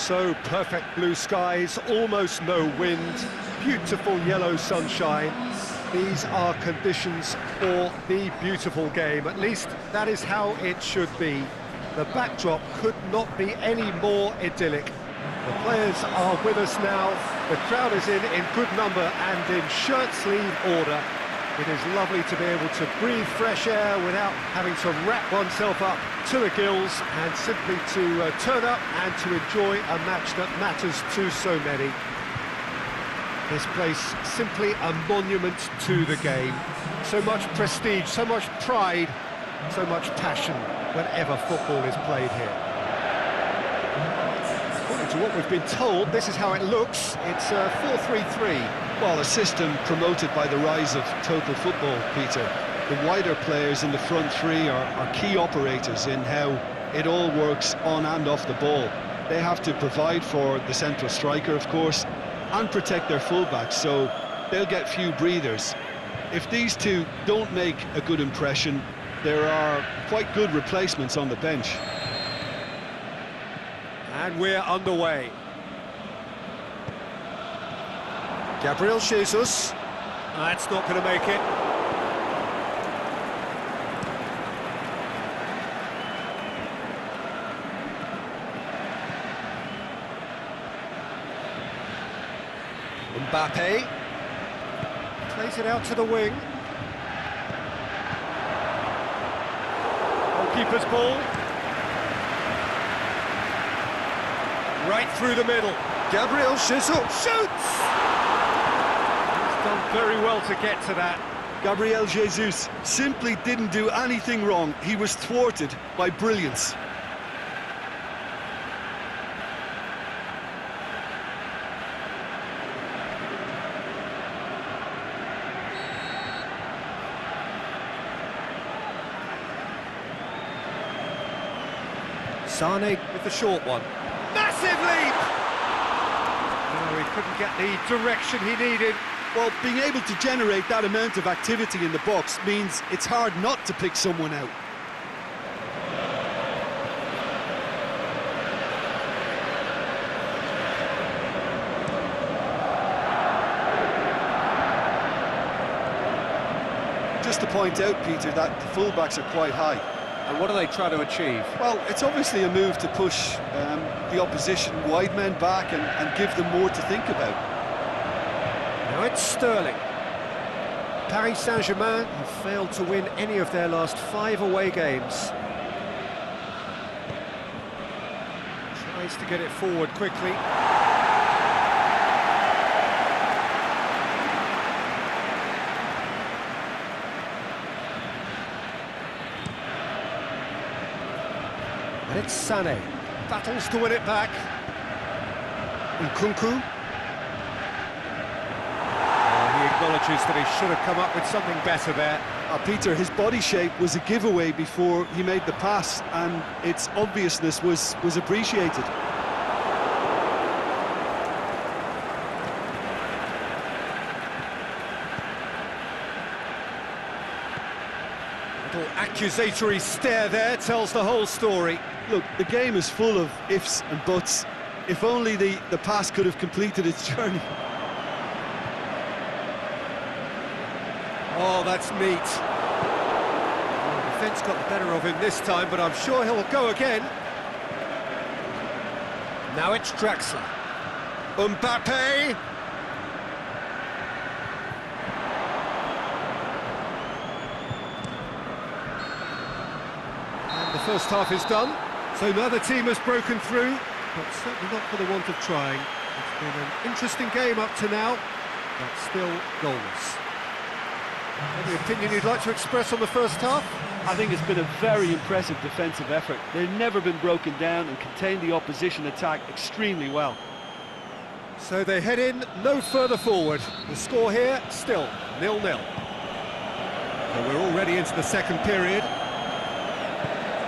So perfect blue skies, almost no wind, beautiful yellow sunshine. These are conditions for the beautiful game. At least that is how it should be. The backdrop could not be any more idyllic. The players are with us now. The crowd is in good number and in shirt-sleeve order. It is lovely to be able to breathe fresh air without having to wrap oneself up to the gills and simply to turn up and to enjoy a match that matters to so many. This place simply a monument to the game. So much prestige, so much pride, so much passion whenever football is played here. According to what we've been told, this is how it looks. It's 4-3-3. Well, a system promoted by the rise of total football, Peter. The wider players in the front three are key operators in how it all works on and off the ball. They have to provide for the central striker, of course, and protect their fullbacks, so they'll get few breathers. If these two don't make a good impression, there are quite good replacements on the bench. And we're underway. Gabriel Jesus. That's not going to make it. Mbappe. Plays it out to the wing. Goalkeeper's ball. Right through the middle. Gabriel Jesus shoots! Done very well to get to that. Gabriel Jesus simply didn't do anything wrong. He was thwarted by brilliance. Sane with the short one. Massive leap! Oh, he couldn't get the direction he needed. Well, being able to generate that amount of activity in the box means it's hard not to pick someone out. Just to point out, Peter, that the fullbacks are quite high. And what do they try to achieve? Well, it's obviously a move to push the opposition wide men back and give them more to think about. Now it's Sterling. Paris Saint-Germain have failed to win any of their last 5 away games. Tries to get it forward quickly. And it's Sane. Battles to win it back. Nkunku. Acknowledges that he should have come up with something better there. Peter, his body shape was a giveaway before he made the pass, and its obviousness was appreciated. Little accusatory stare there tells the whole story. Look, the game is full of ifs and buts. If only the pass could have completed its journey. Oh, that's neat. Well, the defence got the better of him this time, but I'm sure he'll go again. Now it's Draxler. Mbappe! And the first half is done, so now the team has broken through, but certainly not for the want of trying. It's been an interesting game up to now, but still goalless. Any opinion you'd like to express on the first half? I think it's been a very impressive defensive effort. They've never been broken down and contained the opposition attack extremely well. So they head in no further forward. The score here, still 0-0. So we're already into the second period.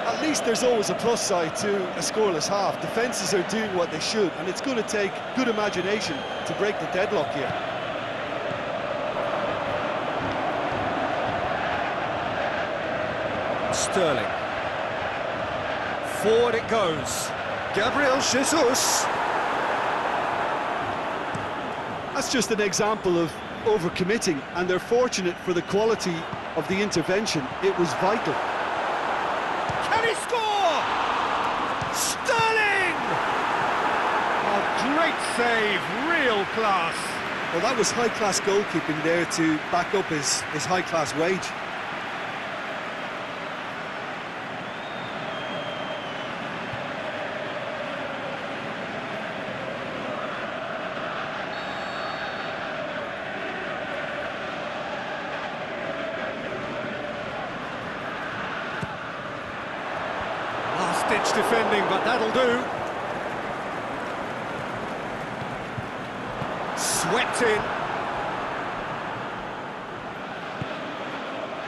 At least there's always a plus side to a scoreless half. Defences are doing what they should, and it's going to take good imagination to break the deadlock here. Sterling. Forward it goes. Gabriel Jesus. That's just an example of overcommitting, and they're fortunate for the quality of the intervention. It was vital. Can he score? Sterling! A great save, real class. Well, that was high-class goalkeeping there to back up his high-class wage. Last-ditch defending, but that'll do. Swept in.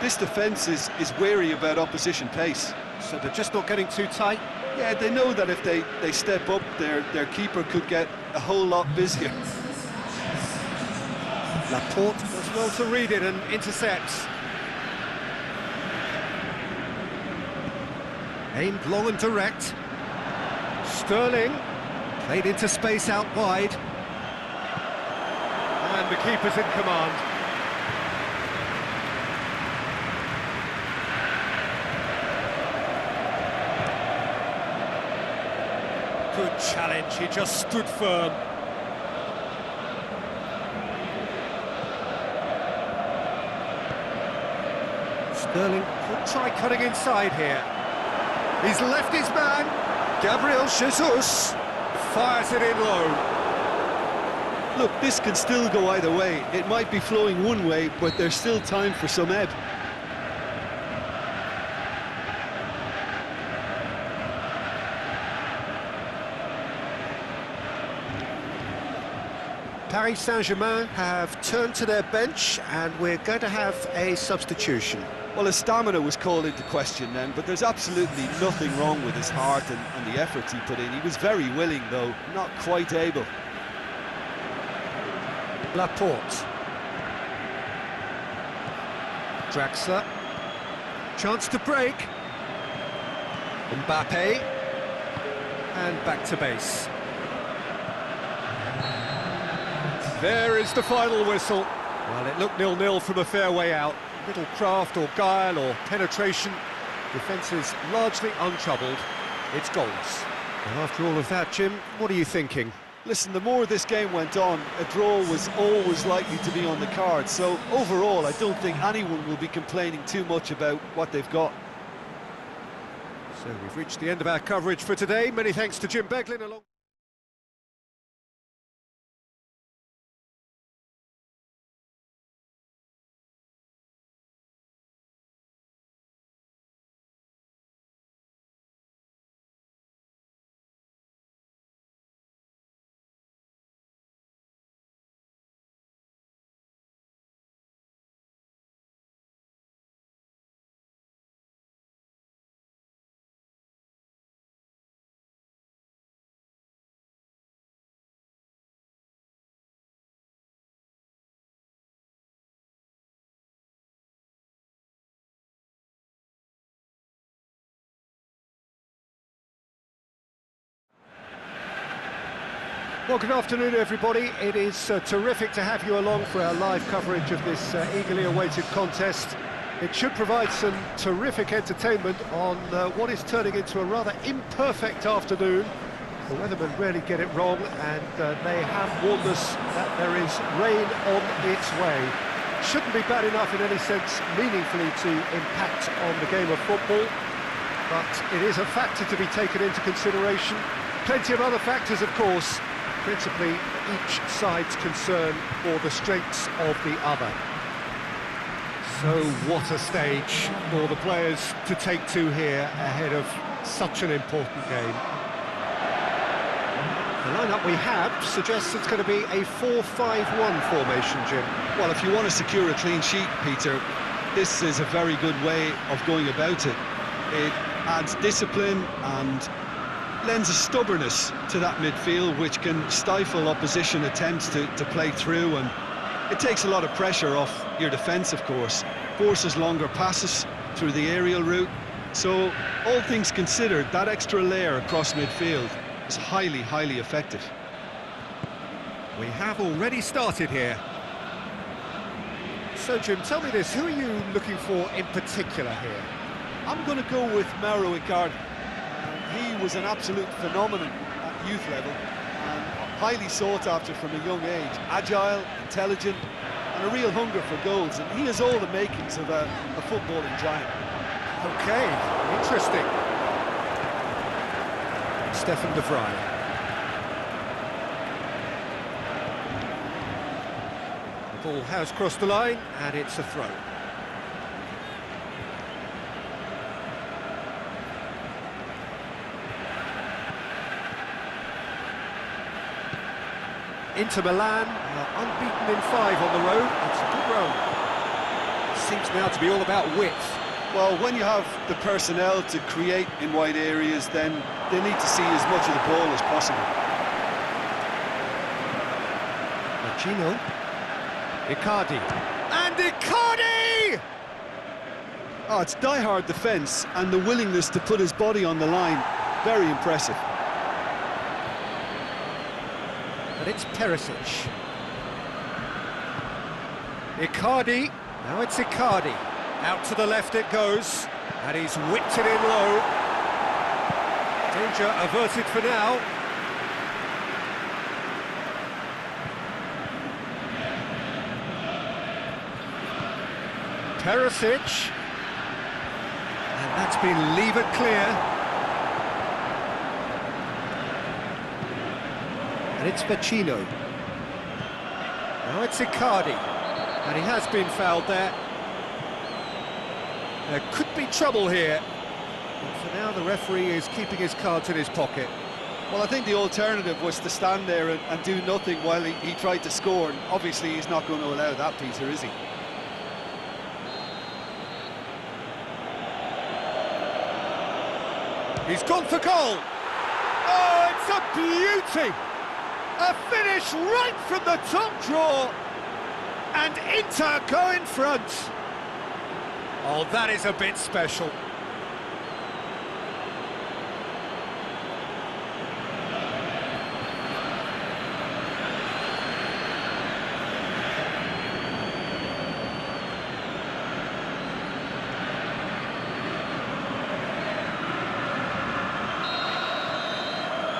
This defence is wary about opposition pace. So they're just not getting too tight. Yeah, they know that if they step up, their keeper could get a whole lot busier. Laporte does well to read it and intercepts. Aimed long and direct. Sterling played into space out wide. And the keeper's in command. Good challenge, he just stood firm. Sterling could try cutting inside here. He's left his man. Gabriel Jesus fires it in low. Look, this can still go either way. It might be flowing one way, but there's still time for some ebb. Paris Saint-Germain have turned to their bench and we're going to have a substitution. Well, his stamina was called into question then, but there's absolutely nothing wrong with his heart and the efforts he put in. He was very willing, though, not quite able. Laporte. Draxler. Chance to break. Mbappe. And back to base. There is the final whistle. Well, it looked 0-0 from a fair way out. Little craft or guile or penetration. Defence is largely untroubled. It's goals. And after all of that, Jim, what are you thinking? Listen, the more this game went on, a draw was always likely to be on the cards. So overall, I don't think anyone will be complaining too much about what they've got. So we've reached the end of our coverage for today. Many thanks to Jim Beglin along. Well, good afternoon, everybody. It is terrific to have you along for our live coverage of this eagerly awaited contest. It should provide some terrific entertainment on what is turning into a rather imperfect afternoon. The weathermen rarely get it wrong, and they have warned us that there is rain on its way. Shouldn't be bad enough in any sense meaningfully to impact on the game of football, but it is a factor to be taken into consideration. Plenty of other factors, of course, principally each side's concern for the strengths of the other. So what a stage for the players to take to here ahead of such an important game. The lineup we have suggests it's going to be a 4-5-1 formation, Jim. Well, if you want to secure a clean sheet, Peter, this is a very good way of going about it. It adds discipline and lends a stubbornness to that midfield which can stifle opposition attempts to play through, and it takes a lot of pressure off your defence, of course. Forces longer passes through the aerial route. So, all things considered, that extra layer across midfield is highly, highly effective. We have already started here. So, Jim, tell me this, who are you looking for in particular here? I'm going to go with Mauro Icardi. He was an absolute phenomenon at youth level and highly sought after from a young age. Agile, intelligent, and a real hunger for goals. And he has all the makings of a footballing giant. Okay, interesting. Stefan de Vrij. The ball has crossed the line, and it's a throw. Inter Milan are unbeaten in 5 on the road. It's a good run. It seems now to be all about width. Well, when you have the personnel to create in wide areas, then they need to see as much of the ball as possible. Gino. Icardi. And Icardi! Oh, it's die-hard defence and the willingness to put his body on the line. Very impressive. But it's Perisic. Icardi. Now it's Icardi. Out to the left it goes. And he's whipped it in low. Danger averted for now. Perisic. And that's been levered clear. And it's Vecino. Now it's Icardi. And he has been fouled there. There could be trouble here. But for now, the referee is keeping his cards in his pocket. Well, I think the alternative was to stand there and do nothing while he tried to score. And obviously, he's not going to allow that, Peter, is he? He's gone for goal. Oh, it's a beauty. A finish right from the top draw. And Inter go in front. Oh, that is a bit special.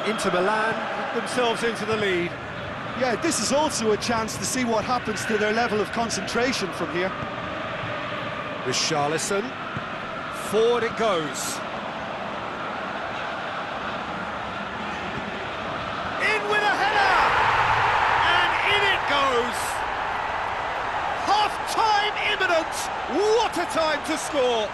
Inter Milan put themselves into the lead. Yeah, this is also a chance to see what happens to their level of concentration from here. Richarlison, forward it goes. In with a header! And in it goes! Half-time imminent! What a time to score!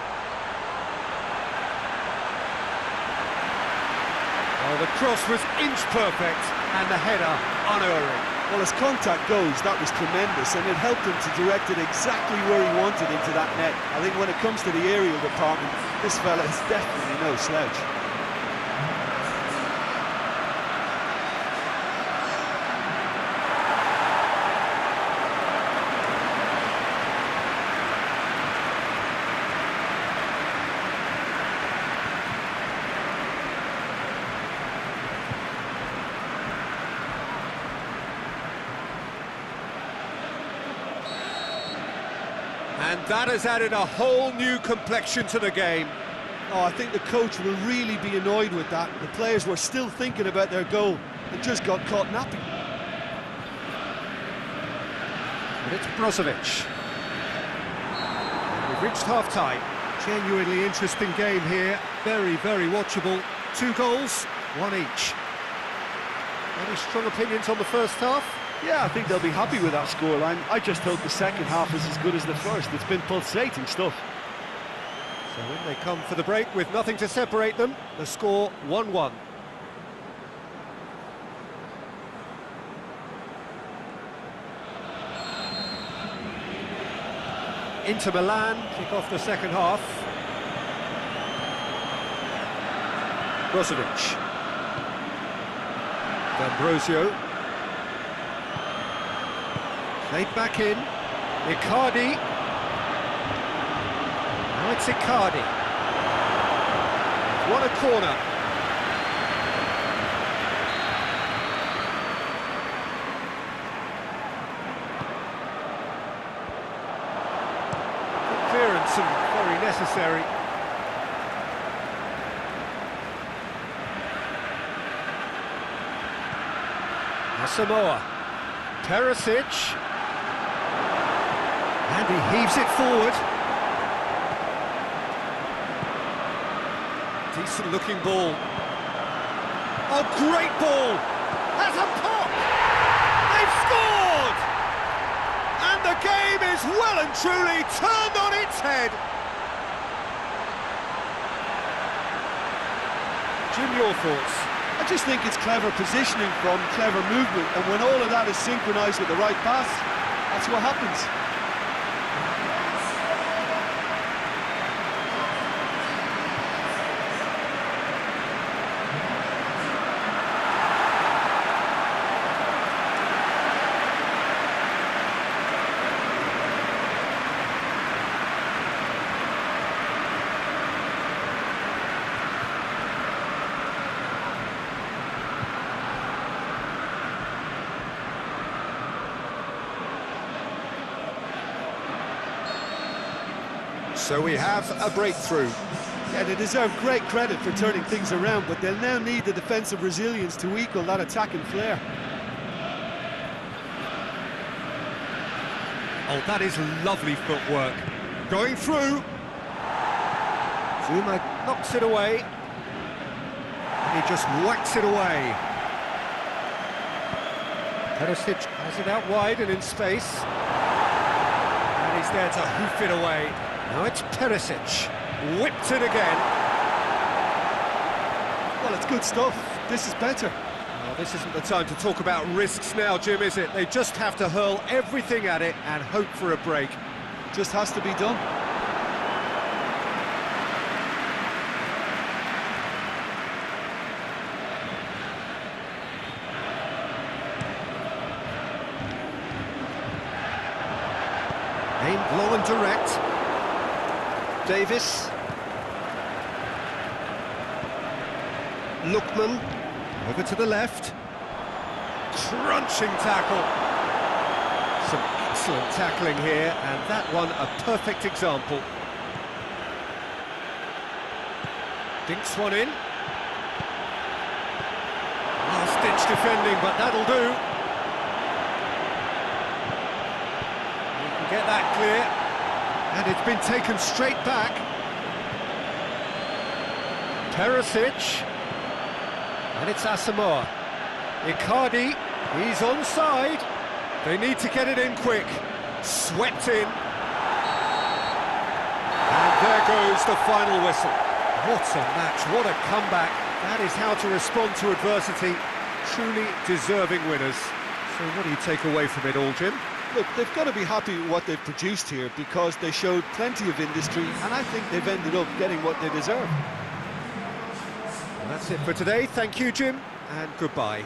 Oh, the cross was inch perfect and the header unerring. Well, as contact goes, that was tremendous, and it helped him to direct it exactly where he wanted into that net. I think when it comes to the aerial department, this fella is definitely no slouch. And that has added a whole new complexion to the game. Oh, I think the coach will really be annoyed with that. The players were still thinking about their goal and just got caught napping. But it's Brozovic. We've reached half-time. Genuinely interesting game here. Very, very watchable. 2 goals, 1 each. Any strong opinions on the first half? Yeah, I think they'll be happy with that scoreline. I just hope the second half is as good as the first. It's been pulsating stuff. So when they come for the break with nothing to separate them, the score 1-1. Inter Milan kick off the second half. Brozovic. D'Ambrosio. Played back in. Icardi. Now it's Icardi. What a corner. unnecessary. Samoa, Perisic, and he heaves it forward. Decent looking ball. Oh, great ball! Has a pop! They've scored! And the game is well and truly turned on its head. Jim, your thoughts? I just think it's clever positioning from clever movement, and when all of that is synchronised with the right pass, that's what happens. So we have a breakthrough. Yeah, they deserve great credit for turning things around, but they'll now need the defensive resilience to equal that attacking flair. Oh, that is lovely footwork. Going through. Zuma knocks it away. He just whacks it away. Perisic has it out wide and in space. And he's there to hoof it away. Now it's Perisic. Whipped it again. Well, it's good stuff. This is better. Well, this isn't the time to talk about risks now, Jim, is it? They just have to hurl everything at it and hope for a break. Just has to be done. Aimed low and direct. Davis. Lookman. Over to the left. Crunching tackle. Some excellent tackling here, and that one a perfect example. Dinks one in. Last-ditch defending, but that'll do. You can get that clear. And it's been taken straight back. Perisic. And it's Asamoah. Icardi, he's onside. They need to get it in quick. Swept in. And there goes the final whistle. What a match, what a comeback. That is how to respond to adversity. Truly deserving winners. So what do you take away from it all, Jim? Look, they've got to be happy with what they've produced here because they showed plenty of industry, and I think they've ended up getting what they deserve. Well, that's it for today. Thank you, Jim, and goodbye.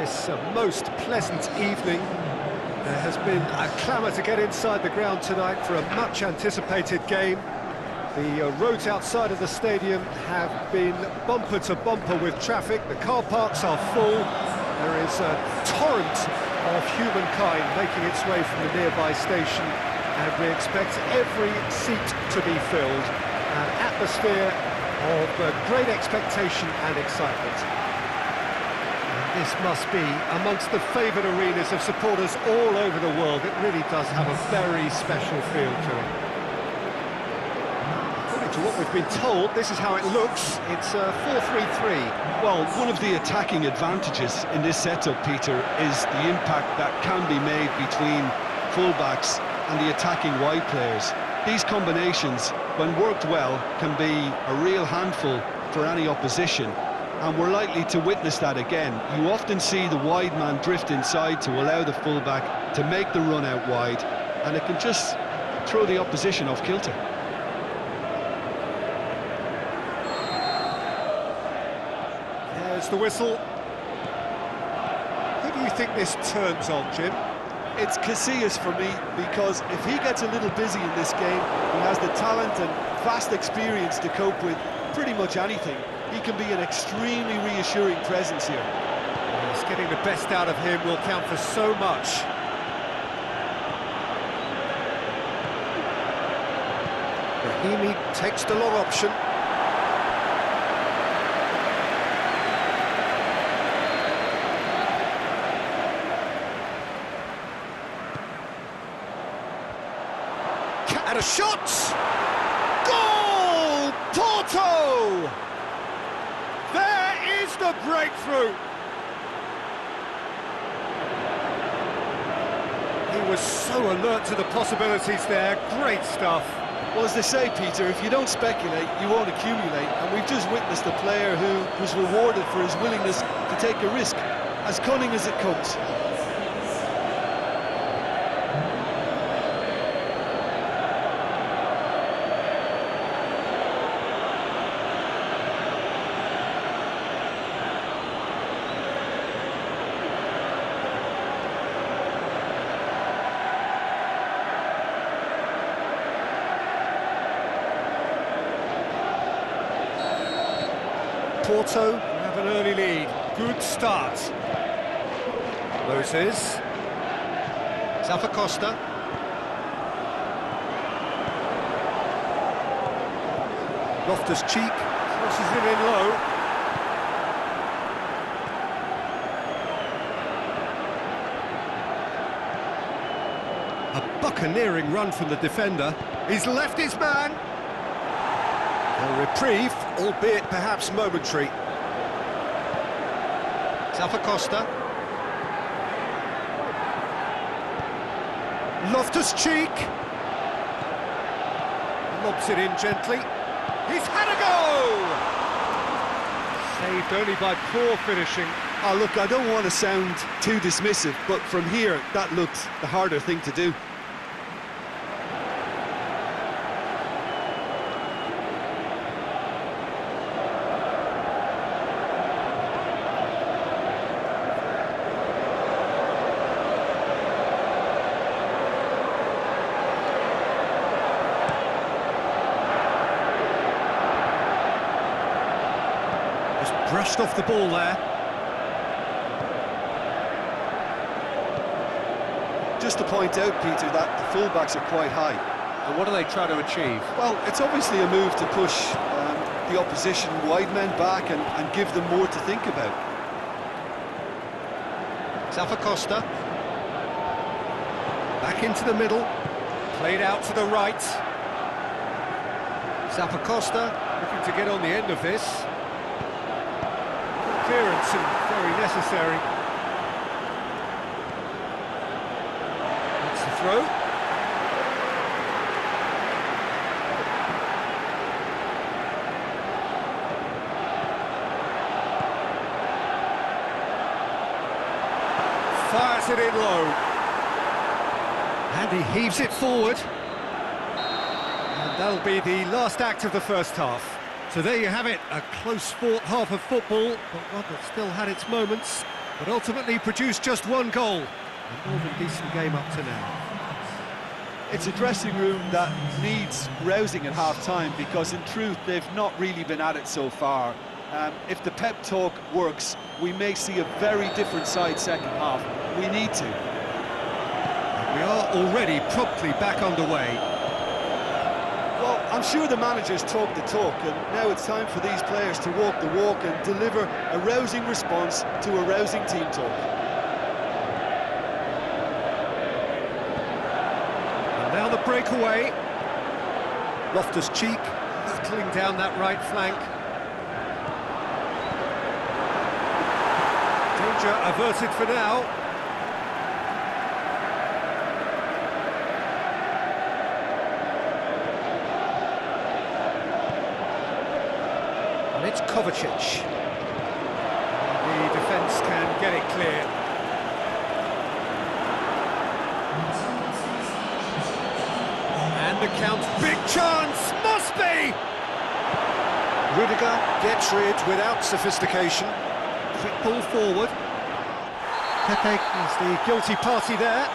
this most pleasant evening. There has been a clamour to get inside the ground tonight for a much-anticipated game. The roads outside of the stadium have been bumper to bumper with traffic. The car parks are full. There is a torrent of humankind making its way from the nearby station, and we expect every seat to be filled. An atmosphere of great expectation and excitement. And this must be amongst the favoured arenas of supporters all over the world. It really does have a very special feel to it. According to what we've been told, this is how it looks. It's 4-3-3. Well, one of the attacking advantages in this setup, Peter, is the impact that can be made between fullbacks and the attacking wide players. These combinations, when worked well, can be a real handful for any opposition, and we're likely to witness that again. You often see the wide man drift inside to allow the fullback to make the run out wide, and it can just throw the opposition off kilter. There's the whistle. Who do you think this turns on, Jim? It's Casillas for me, because if he gets a little busy in this game, he has the talent and vast experience to cope with pretty much anything. He can be an extremely reassuring presence here. Yes, getting the best out of him will count for so much. Rahimi takes the long option. And a shot! Goal! Porto! There is the breakthrough! He was so alert to the possibilities there. Great stuff. Well, as they say, Peter, if you don't speculate, you won't accumulate. And we've just witnessed a player who was rewarded for his willingness to take a risk, as cunning as it comes. Porto have an early lead. Good start. Moses. Costa. Loftus-Cheek crosses it in low. A buccaneering run from the defender. He's left his man. A reprieve, albeit perhaps momentary. Costa. Loftus-Cheek. Lobs it in gently. He's had a go! Saved only by poor finishing. Oh, look, I don't want to sound too dismissive, but from here, that looked the harder thing to do. Brushed off the ball there. Just to point out, Peter, that the fullbacks are quite high. And what do they try to achieve? Well, it's obviously a move to push the opposition wide men back and give them more to think about. Costa. Back into the middle. Played out to the right. Costa looking to get on the end of this. Clearance and very necessary. That's the throw. Fires it in low. And he heaves it forward. And that'll be the last act of the first half. So there you have it, a close-fought half of football, but one that still had its moments. but ultimately produced just one goal. A more than decent game up to now. It's a dressing room that needs rousing at half-time, because in truth they've not really been at it so far. If the pep talk works, we may see a very different side second half. We need to. We are already promptly back underway. Well, I'm sure the managers talk the talk, and now it's time for these players to walk the walk and deliver a rousing response to a rousing team talk. And now the breakaway. Loftus-Cheek hurtling down that right flank. Danger averted for now. And it's Kovacic. The defence can get it clear. And the count, big chance, must be! Rudiger gets rid without sophistication. Quick ball forward. Pepe is the guilty party there.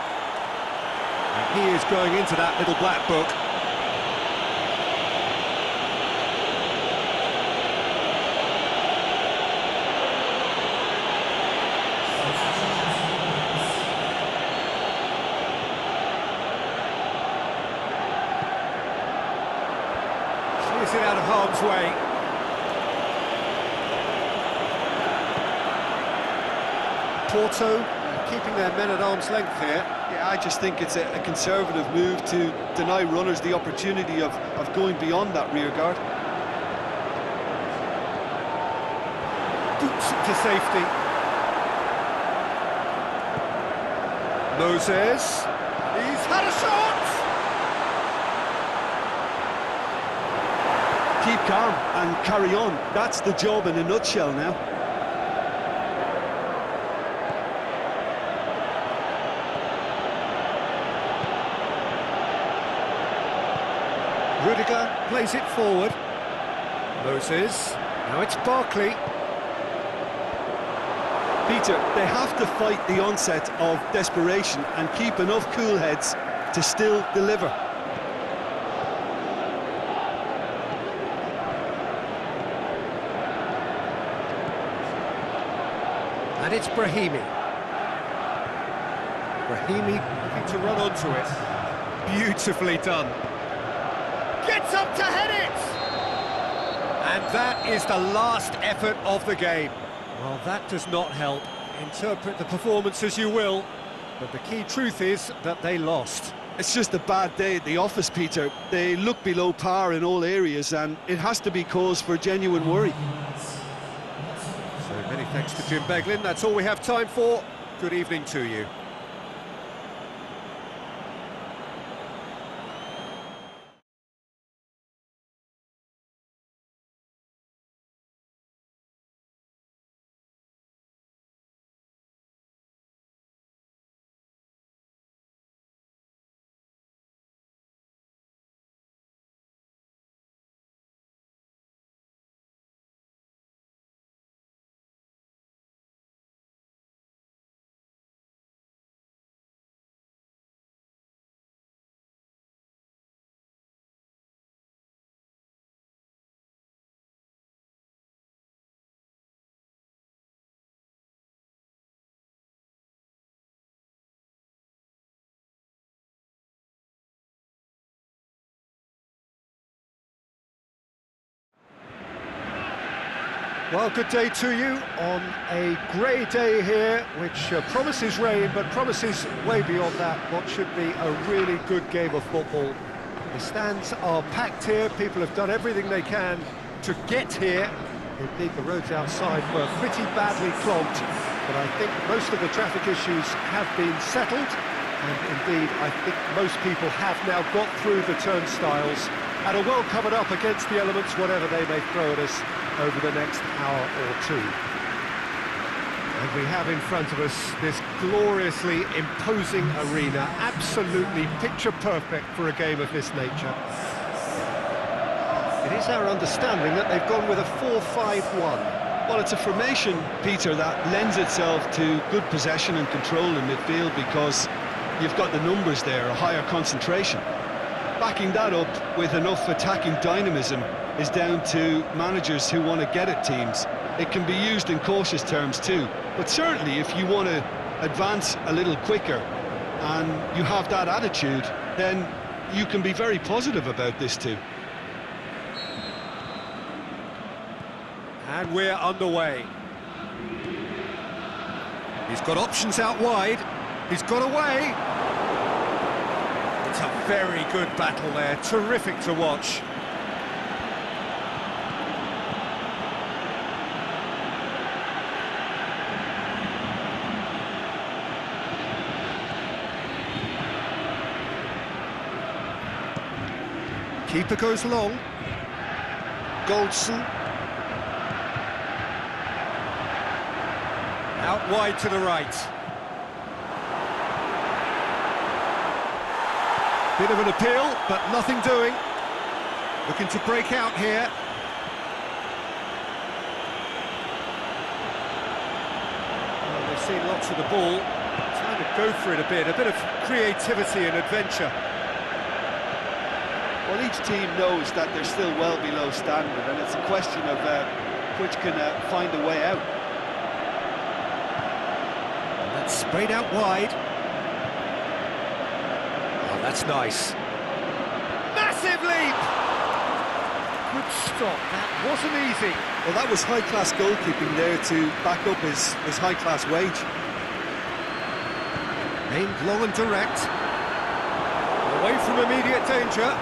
And he is going into that little black book. Clears it out of harm's way. Porto keeping their men at arm's length here. Yeah, I just think it's a conservative move to deny runners the opportunity of going beyond that rear guard. Boots it to safety. Moses. He's had a shot! Keep calm and carry on. That's the job in a nutshell now. Rudiger plays it forward. Moses. Now it's Barkley. Peter, they have to fight the onset of desperation and keep enough cool heads to still deliver. And it's Brahimi. Brahimi looking to run onto it. Beautifully done. Gets up to head it! And that is the last effort of the game. Well, that does not help. Interpret the performance as you will, but the key truth is that they lost. It's just a bad day at the office, Peter. They look below par in all areas, and it has to be cause for genuine worry. So many thanks to Jim Beglin. That's all we have time for. Good evening to you. Well, good day to you on a grey day here, which promises rain, but promises way beyond that what should be a really good game of football. The stands are packed here, people have done everything they can to get here. Indeed, the roads outside were pretty badly clogged, but I think most of the traffic issues have been settled, and indeed, I think most people have now got through the turnstiles and are well covered up against the elements, whatever they may throw at us over the next hour or two. And we have in front of us this gloriously imposing arena, absolutely picture perfect for a game of this nature. It is our understanding that they've gone with a 4-5-1. Well, it's a formation, Peter, that lends itself to good possession and control in midfield because you've got the numbers there, a higher concentration. Backing that up with enough attacking dynamism is down to managers who want to get at teams. It can be used in cautious terms too, but certainly if you want to advance a little quicker and you have that attitude, then you can be very positive about this too. And we're underway. He's got options out wide. He's got away. It's a very good battle there. Terrific to watch. Keeper goes long. Goldson. Out wide to the right. Bit of an appeal, but nothing doing. Looking to break out here. Well, they've seen lots of the ball. Trying to go for it a bit of creativity and adventure. Well, each team knows that they're still well below standard, and it's a question of which can find a way out. Sprayed out wide. Oh, that's nice. Massive leap! Good stop, that wasn't easy. Well, that was high-class goalkeeping there to back up his high-class wage. Aimed long and direct. Away from immediate danger.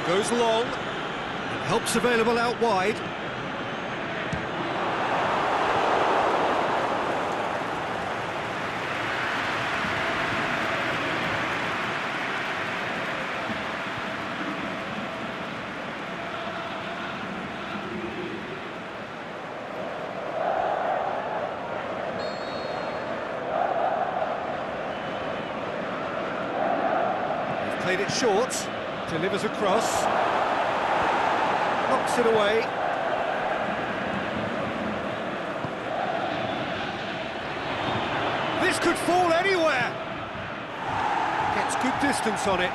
Goes long, and help's available out wide. He's played it short. Delivers across, knocks it away. This could fall anywhere. Gets good distance on it.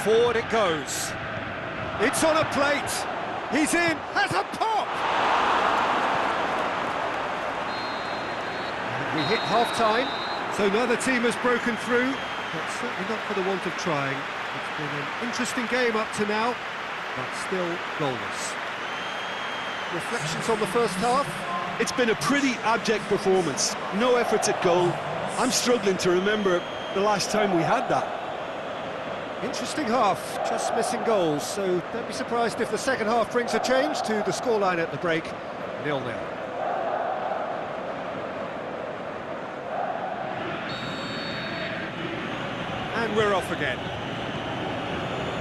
Forward it goes. It's on a plate. He's in, has a pop. And we hit half-time. So neither team has broken through, but certainly not for the want of trying. It's been an interesting game up to now, but still goalless. Reflections on the first half? It's been a pretty abject performance. No efforts at goal. I'm struggling to remember the last time we had that. Interesting half, just missing goals, so don't be surprised if the second half brings a change to the scoreline at the break, 0-0. And we're off again.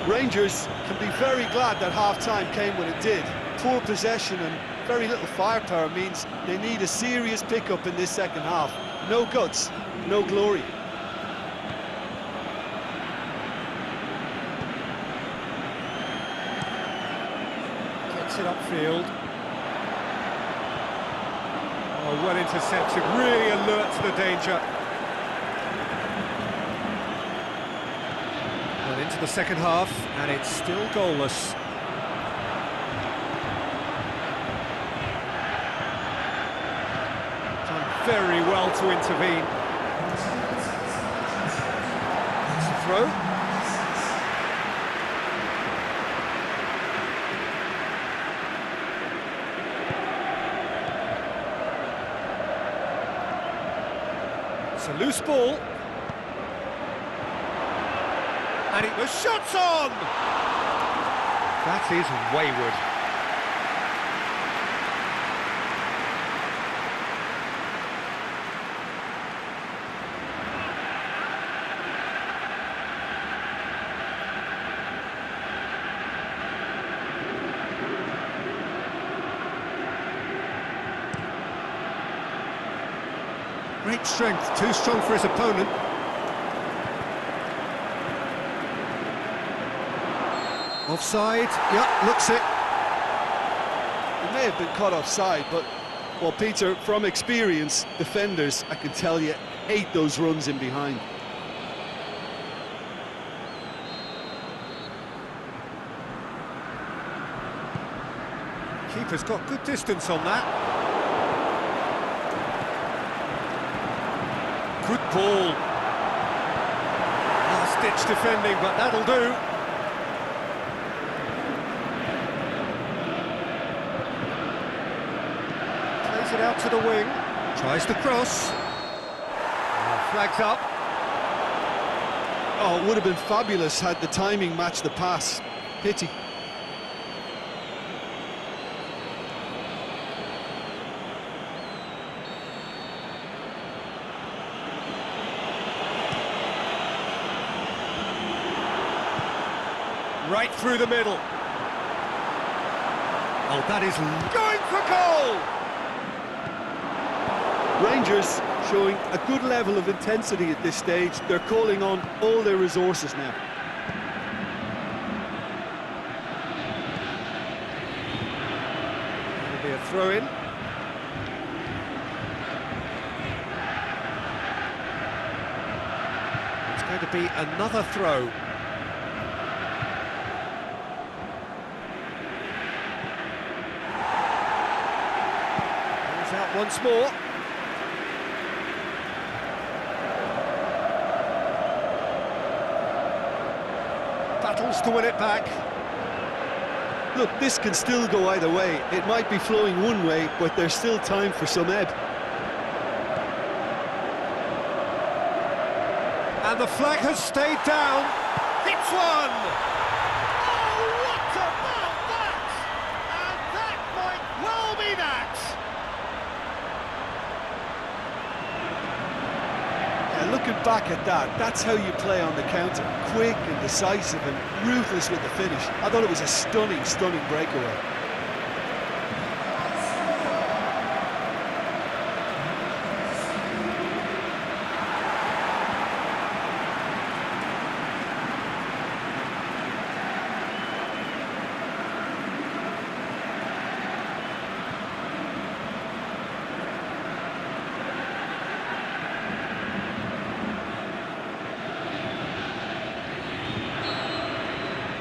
Rangers can be very glad that half-time came when it did. Poor possession and very little firepower means they need a serious pickup in this second half. No guts, no glory. Gets it upfield. Oh, well intercepted, really alert to the danger. Well, into the second half, and it's still goalless. Done very well to intervene. It's a throw. It's a loose ball. And the shot's on! That is wayward. Great strength, too strong for his opponent. Offside, yeah, looks it. He may have been caught offside, but, well, Peter, from experience, defenders, I can tell you, hate those runs in behind. Keeper's got good distance on that. Good ball. Last-ditch defending, but that'll do. Plays it out to the wing. Tries the cross. Flags up. Oh, it would have been fabulous had the timing matched the pass. Pity. Right through the middle. Oh, that is going for goal! Rangers showing a good level of intensity at this stage. They're calling on all their resources now. It'll be a throw-in. It's going to be another throw. Goes out once more. Battles to win it back. Look, this can still go either way. It might be flowing one way, but there's still time for some ebb. And the flag has stayed down. It's one! Oh, what about that? And that might well be that. Yeah, looking back at that, that's how you play on the counter. Quick and decisive and ruthless with the finish. I thought it was a stunning, stunning breakaway.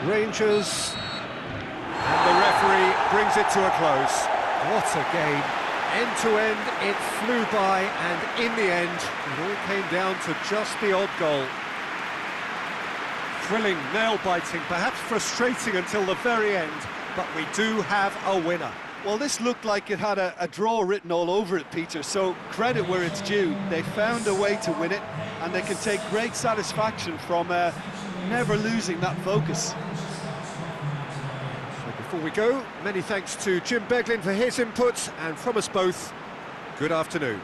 Rangers, and the referee brings it to a close. What a game. End to end, it flew by, and in the end, it all came down to just the odd goal. Thrilling, nail-biting, perhaps frustrating until the very end, but we do have a winner. Well, this looked like it had a draw written all over it, Peter, so credit where it's due. They found a way to win it, and they can take great satisfaction from never losing that focus. Before we go, many thanks to Jim Beglin for his input, and from us both, good afternoon.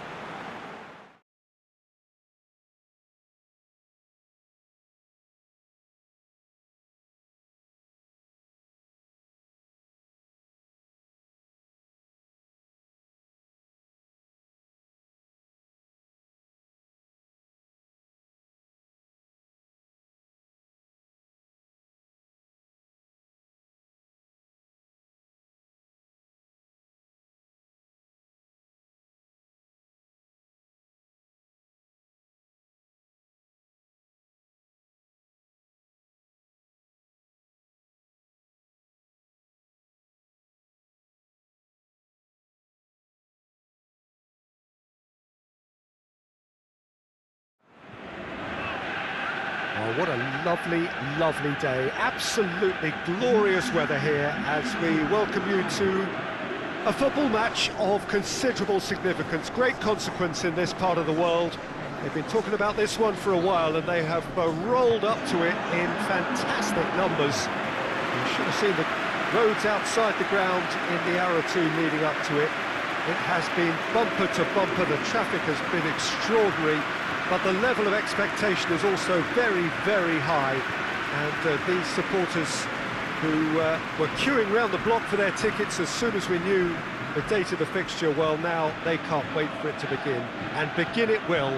Oh, what a lovely, lovely day. Absolutely glorious weather here as we welcome you to a football match of considerable significance, great consequence in this part of the world. They've been talking about this one for a while and they have rolled up to it in fantastic numbers. You should have seen the roads outside the ground in the hour or two leading up to it. It has been bumper to bumper, the traffic has been extraordinary. But the level of expectation is also very, very high. And these supporters who were queuing round the block for their tickets as soon as we knew The date of the fixture, well, now they can't wait for it to begin, and begin it will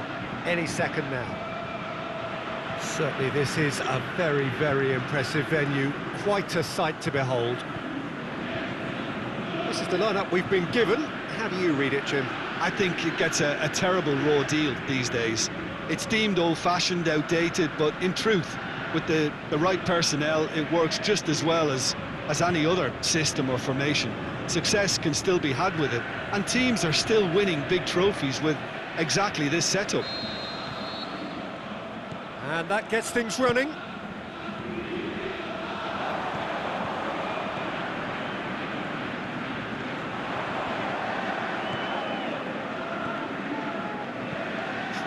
any second now. Certainly this is a very, very impressive venue, quite a sight to behold. This is the lineup we've been given. How do you read it, Jim? I think it gets a terrible raw deal these days. It's deemed old-fashioned, outdated, but in truth, with the right personnel, it works just as well as any other system or formation. Success can still be had with it, and teams are still winning big trophies with exactly this setup. And that gets things running.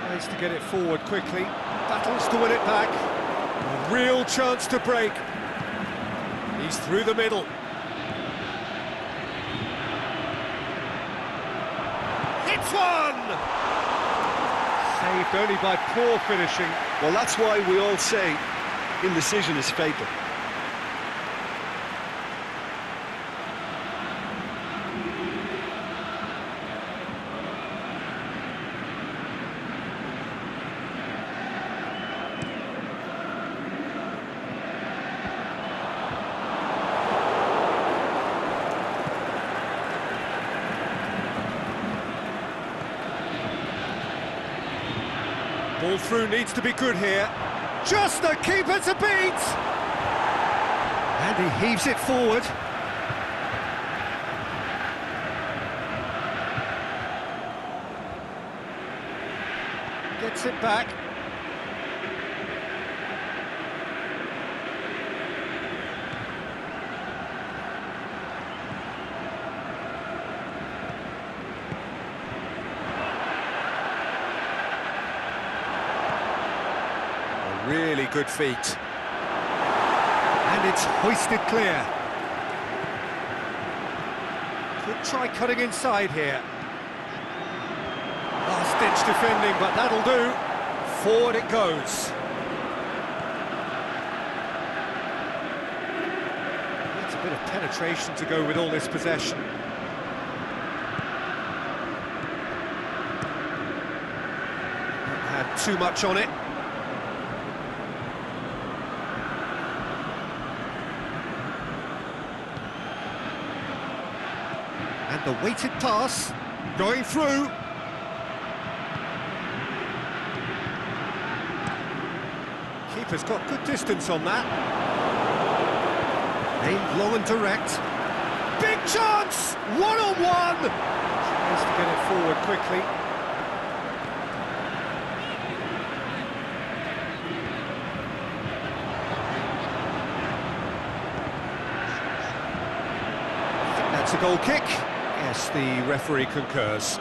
Tries to get it forward quickly, battles to win it back. A real chance to break. He's through the middle. Hits one! Saved only by poor finishing. Well, that's why we all say indecision is fatal. Ball through needs to be good here. Just the keeper to beat! And he heaves it forward. Gets it back. Really good feet. And it's hoisted clear. Could try cutting inside here. Last-ditch defending, but that'll do. Forward it goes. Needs a bit of penetration to go with all this possession. Not had too much on it. And the weighted pass, going through. Keeper's got good distance on that. Aimed long and direct. Big chance! One-on-one! Tries to get it forward quickly. I think that's a goal kick. Yes, the referee concurs.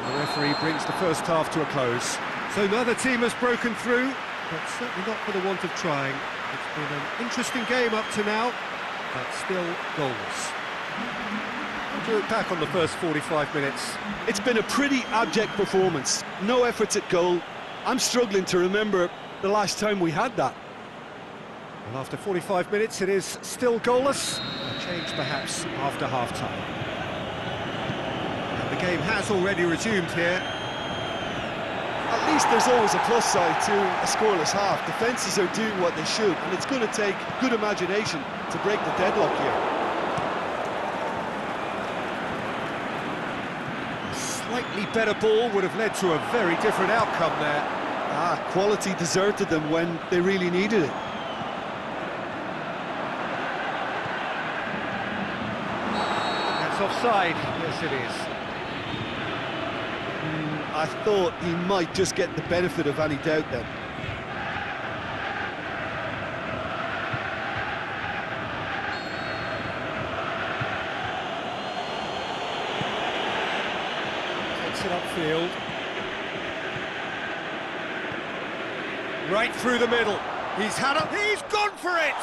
The referee brings the first half to a close. So neither team has broken through, but certainly not for the want of trying. It's been an interesting game up to now, but still goalless. How do you look back on the first 45 minutes? It's been a pretty abject performance. No efforts at goal. I'm struggling to remember the last time we had that. Well, after 45 minutes, it is still goalless. A change, perhaps, after half-time. And the game has already resumed here. At least there's always a plus side to a scoreless half. Defences are doing what they should, and it's going to take good imagination to break the deadlock here. A slightly better ball would have led to a very different outcome there. Quality deserted them when they really needed it. Offside, yes it is. I thought he might just get the benefit of any doubt then. Takes it upfield. Right through the middle. He's gone for it!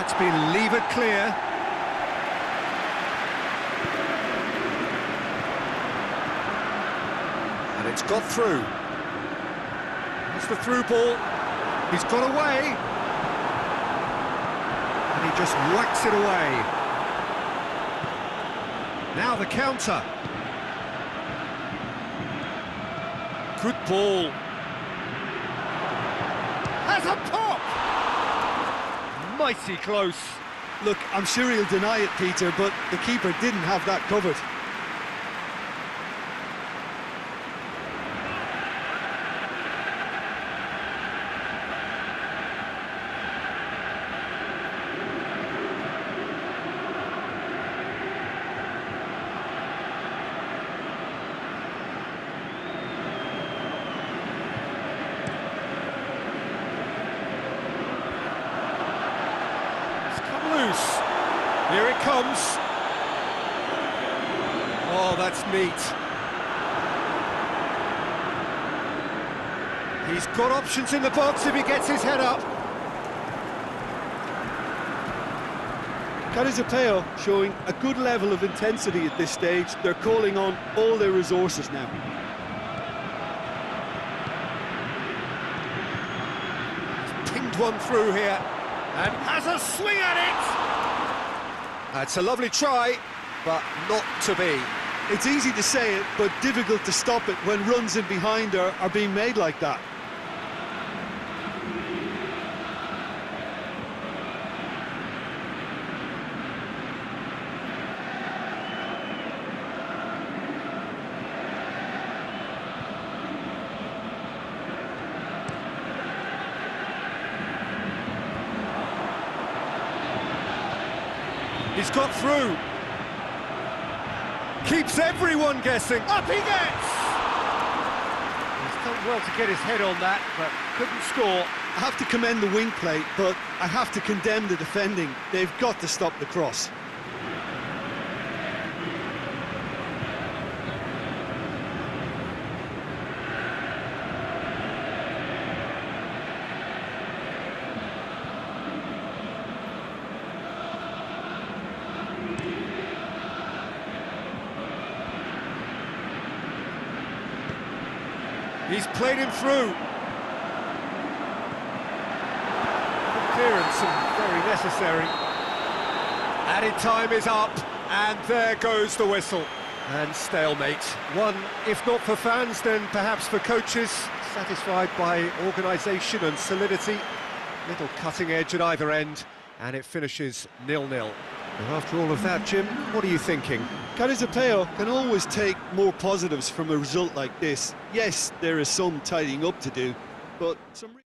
It's been levered clear. And it's got through. It's the through ball. He's got away. And he just whacks it away. Now the counter. Good ball. Has a pop! Mighty close. Look, I'm sure he'll deny it, Peter, but the keeper didn't have that covered. Loose. Here it comes. Oh, that's neat. He's got options in the box if he gets his head up. Carizapeo showing a good level of intensity at this stage. They're calling on all their resources now. He's pinged one through here. And has a swing at it! That's a lovely try, but not to be. It's easy to say it, but difficult to stop it when runs in behind are being made like that. He's got through. Keeps everyone guessing. Up he gets! He's done well to get his head on that, but couldn't score. I have to commend the wing play, but I have to condemn the defending. They've got to stop the cross. He's played him through. Clearance and very necessary. Added time is up, and there goes the whistle. And stalemate. One, if not for fans, then perhaps for coaches, satisfied by organisation and solidity. Little cutting edge at either end, and it finishes 0-0. And after all of that, Jim, what are you thinking? Carizapeo can always take more positives from a result like this. Yes, there is some tidying up to do, but some...